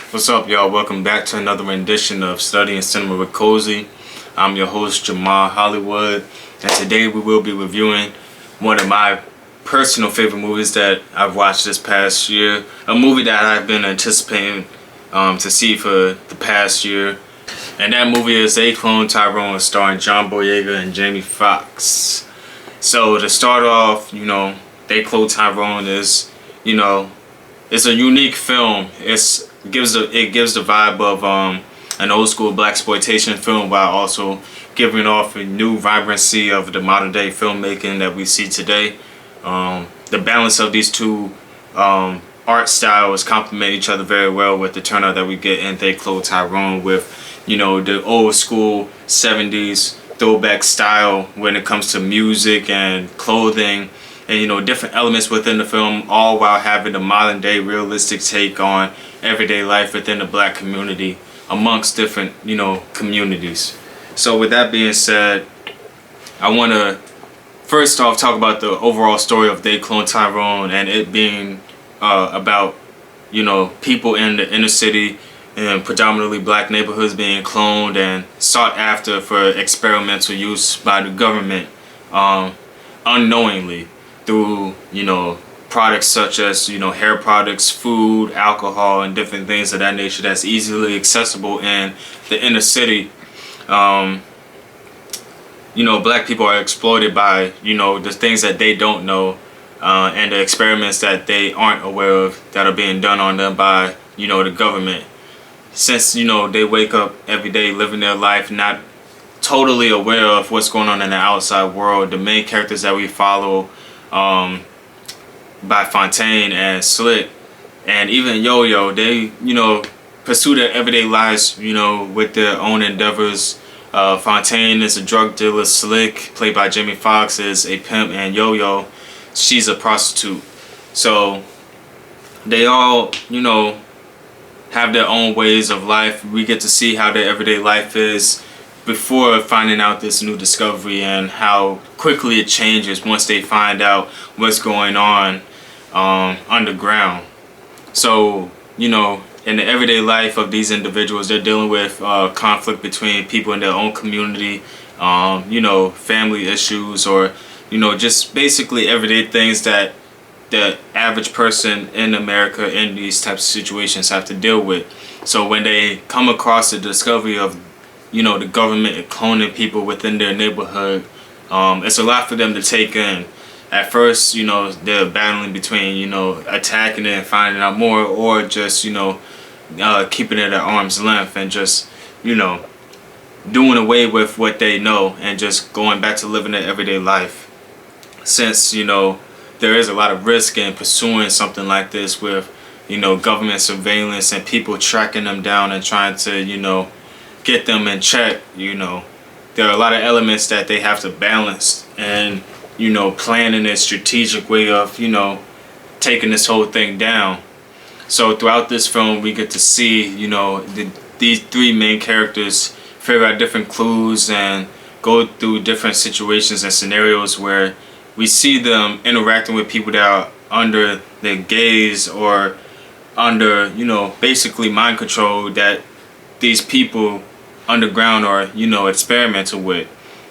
What's up, y'all? Welcome back to another rendition of Studying Cinema with Cozy. I'm your host, Jamal Hollywood, and today we will be reviewing one of my personal favorite movies that I've watched this past year. A movie that I've been anticipating to see for the past year. And that movie is Cloned Tyrone, starring John Boyega and Jamie Foxx. So to start off, Cloned Tyrone is, it's a unique film. It gives the vibe of an old school blaxploitation film while also giving off a new vibrancy of the modern day filmmaking that we see today. The balance of these two art styles complement each other very well with the turnout that we get in Cloned Tyrone with, the old school 70s throwback style when it comes to music and clothing and different elements within the film, all while having a modern day realistic take on everyday life within the black community amongst different communities. So with that being said, I want to first off talk about the overall story of Cloned Tyrone and it being about people in the inner city and predominantly black neighborhoods being cloned and sought after for experimental use by the government unknowingly through products such as hair products, food, alcohol, and different things of that nature that's easily accessible in the inner city. Black people are exploited by the things that they don't know and the experiments that they aren't aware of that are being done on them by the government. Since they wake up every day living their life not totally aware of what's going on in the outside world, the main characters that we follow by Fontaine and Slick and even Yo-Yo, they pursue their everyday lives with their own endeavors. Fontaine is a drug dealer, Slick, played by Jamie Foxx, is a pimp, and Yo-Yo, she's a prostitute. So they all have their own ways of life. We get to see how their everyday life is before finding out this new discovery and how quickly it changes once they find out what's going on underground. So in the everyday life of these individuals, they're dealing with conflict between people in their own community, family issues, or just basically everyday things that the average person in America in these types of situations have to deal with. So when they come across the discovery of the government cloning people within their neighborhood, it's a lot for them to take in. At first, they're battling between attacking it and finding out more, or just keeping it at arm's length and just doing away with what they know and just going back to living their everyday life. Since there is a lot of risk in pursuing something like this with government surveillance and people tracking them down and trying to get them in check. There are a lot of elements that they have to balance and plan in a strategic way of taking this whole thing down. So throughout this film we get to see these three main characters figure out different clues and go through different situations and scenarios where we see them interacting with people that are under their gaze or under basically mind control that these people underground are experimental with,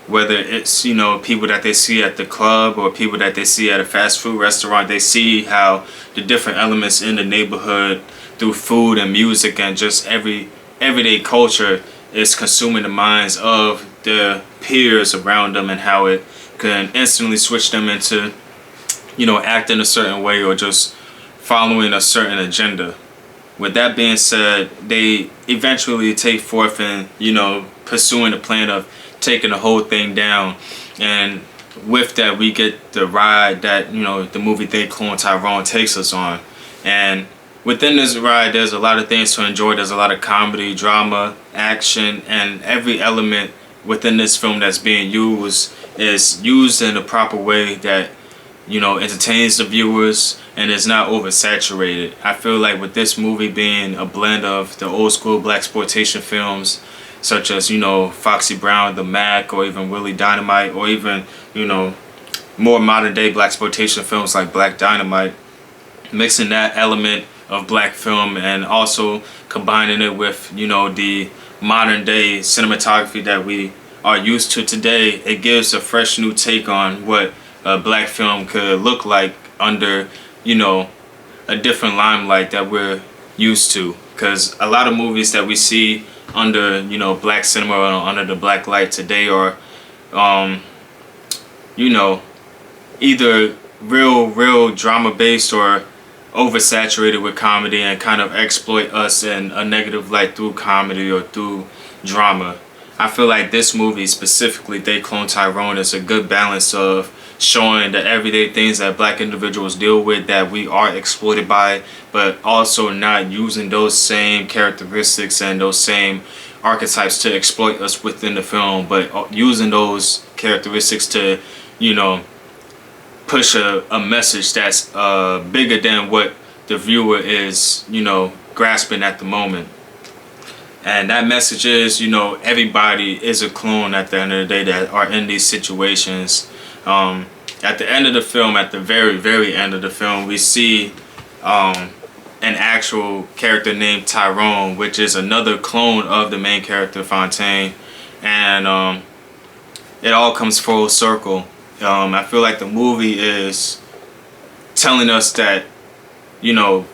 whether it's people that they see at the club or people that they see at a fast food restaurant. They see how the different elements in the neighborhood through food and music and just everyday culture is consuming the minds of their peers around them, and how it can instantly switch them into acting a certain way or just following a certain agenda. With that being said, they eventually take forth and pursuing the plan of taking the whole thing down, and with that we get the ride that the movie Cloned Tyrone takes us on. And within this ride there's a lot of things to enjoy. There's a lot of comedy, drama, action, and every element within this film that's being used is used in a proper way that entertains the viewers and is not oversaturated. I feel like with this movie being a blend of the old school blaxploitation films such as Foxy Brown, The Mac, or even Willie Dynamite, or even more modern day blaxploitation films like Black Dynamite, mixing that element of black film, and also combining it with, you know, the modern day cinematography that we are used to today, it gives a fresh new take on what black film could look like under, you know, a different limelight that we're used to. Because a lot of movies that we see under, you know, black cinema or under the black light today are, you know, either real drama based or oversaturated with comedy and kind of exploit us in a negative light through comedy or through drama. I feel like this movie specifically, They Cloned Tyrone, is a good balance of showing the everyday things that black individuals deal with that we are exploited by, but also not using those same characteristics and those same archetypes to exploit us within the film, but using those characteristics to, you know, push a message that's bigger than what the viewer is, you know, grasping at the moment. And that message is, you know, everybody is a clone at the end of the day that are in these situations. At the end of the film, at the very end of the film, we see an actual character named Tyrone, which is another clone of the main character Fontaine, and it all comes full circle. I feel like the movie is telling us that, you know,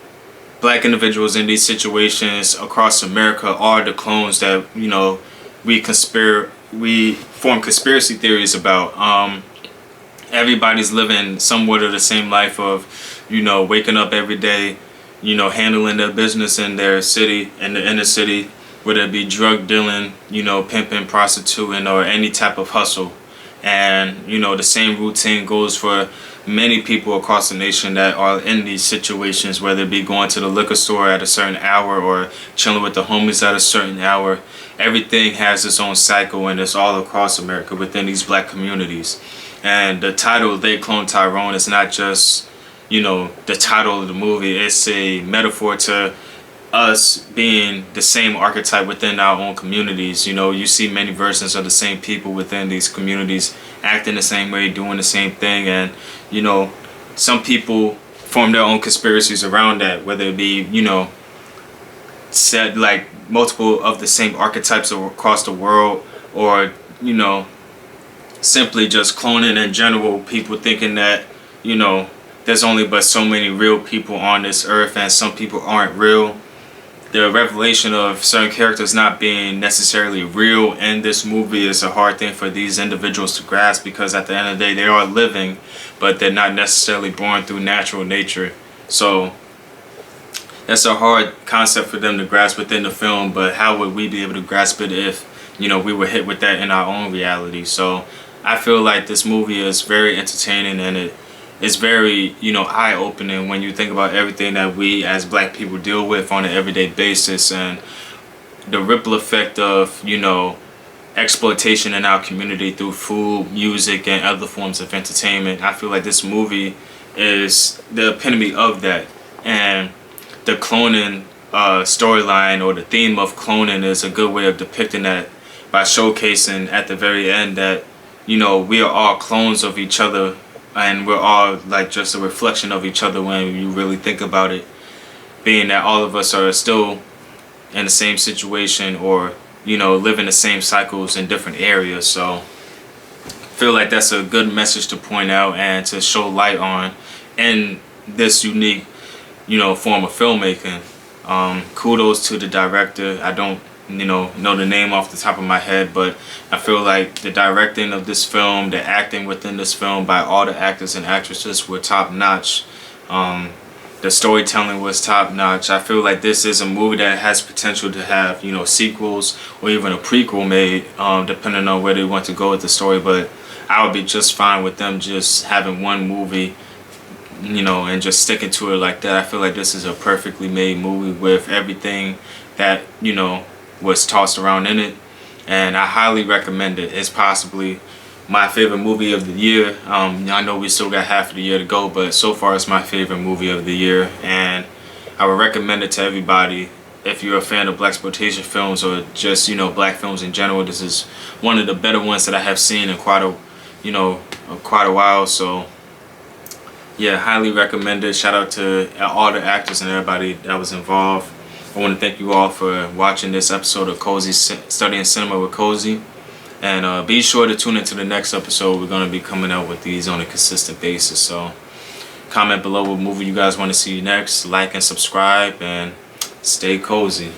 black individuals in these situations across America are the clones that, you know, we form conspiracy theories about. Everybody's living somewhat of the same life of, you know, waking up every day, you know, handling their business in their city, in the inner city, whether it be drug dealing, you know, pimping, prostituting, or any type of hustle. And, you know, the same routine goes for many people across the nation that are in these situations, whether it be going to the liquor store at a certain hour or chilling with the homies at a certain hour. Everything has its own cycle, and it's all across America within these black communities. And the title, They Cloned Tyrone, is not just, you know, the title of the movie. It's a metaphor to us being the same archetype within our own communities. You know, you see many versions of the same people within these communities acting the same way, doing the same thing. And, you know, some people form their own conspiracies around that, whether it be, you know, said like multiple of the same archetypes across the world, or, you know, simply just cloning in general, people thinking that, you know, there's only but so many real people on this earth and some people aren't real. The revelation of certain characters not being necessarily real in this movie is a hard thing for these individuals to grasp, because at the end of the day they are living, but they're not necessarily born through natural nature. So that's a hard concept for them to grasp within the film, but how would we be able to grasp it if, you know, we were hit with that in our own reality? So I feel like this movie is very entertaining, and it is very, you know, eye-opening when you think about everything that we as black people deal with on an everyday basis, and the ripple effect of, you know, exploitation in our community through food, music, and other forms of entertainment. I feel like this movie is the epitome of that. And the cloning storyline, or the theme of cloning, is a good way of depicting that by showcasing at the very end that, you know, we are all clones of each other, and we're all like just a reflection of each other when you really think about it, being that all of us are still in the same situation, or, you know, living the same cycles in different areas. So I feel like that's a good message to point out and to show light on in this unique, you know, form of filmmaking. Kudos to the director. I don't, you know the name off the top of my head, but I feel like the directing of this film, the acting within this film by all the actors and actresses were top notch. The storytelling was top notch. I feel like this is a movie that has potential to have, you know, sequels or even a prequel made, depending on where they want to go with the story. But I would be just fine with them just having one movie, you know, and just sticking to it like that. I feel like this is a perfectly made movie with everything that, you know, was tossed around in it, and I highly recommend it. It's possibly my favorite movie of the year. I know we still got half of the year to go, but so far it's my favorite movie of the year, and I would recommend it to everybody. If you're a fan of blaxploitation films, or just, you know, black films in general, this is one of the better ones that I have seen in quite a while. So Yeah, highly recommended. Shout out to all the actors and everybody that was involved. I want to thank you all for watching this episode of Cozy Studying Cinema with Cozy. And be sure to tune into the next episode. We're going to be coming out with these on a consistent basis. So comment below what movie you guys want to see next. Like and subscribe and stay cozy.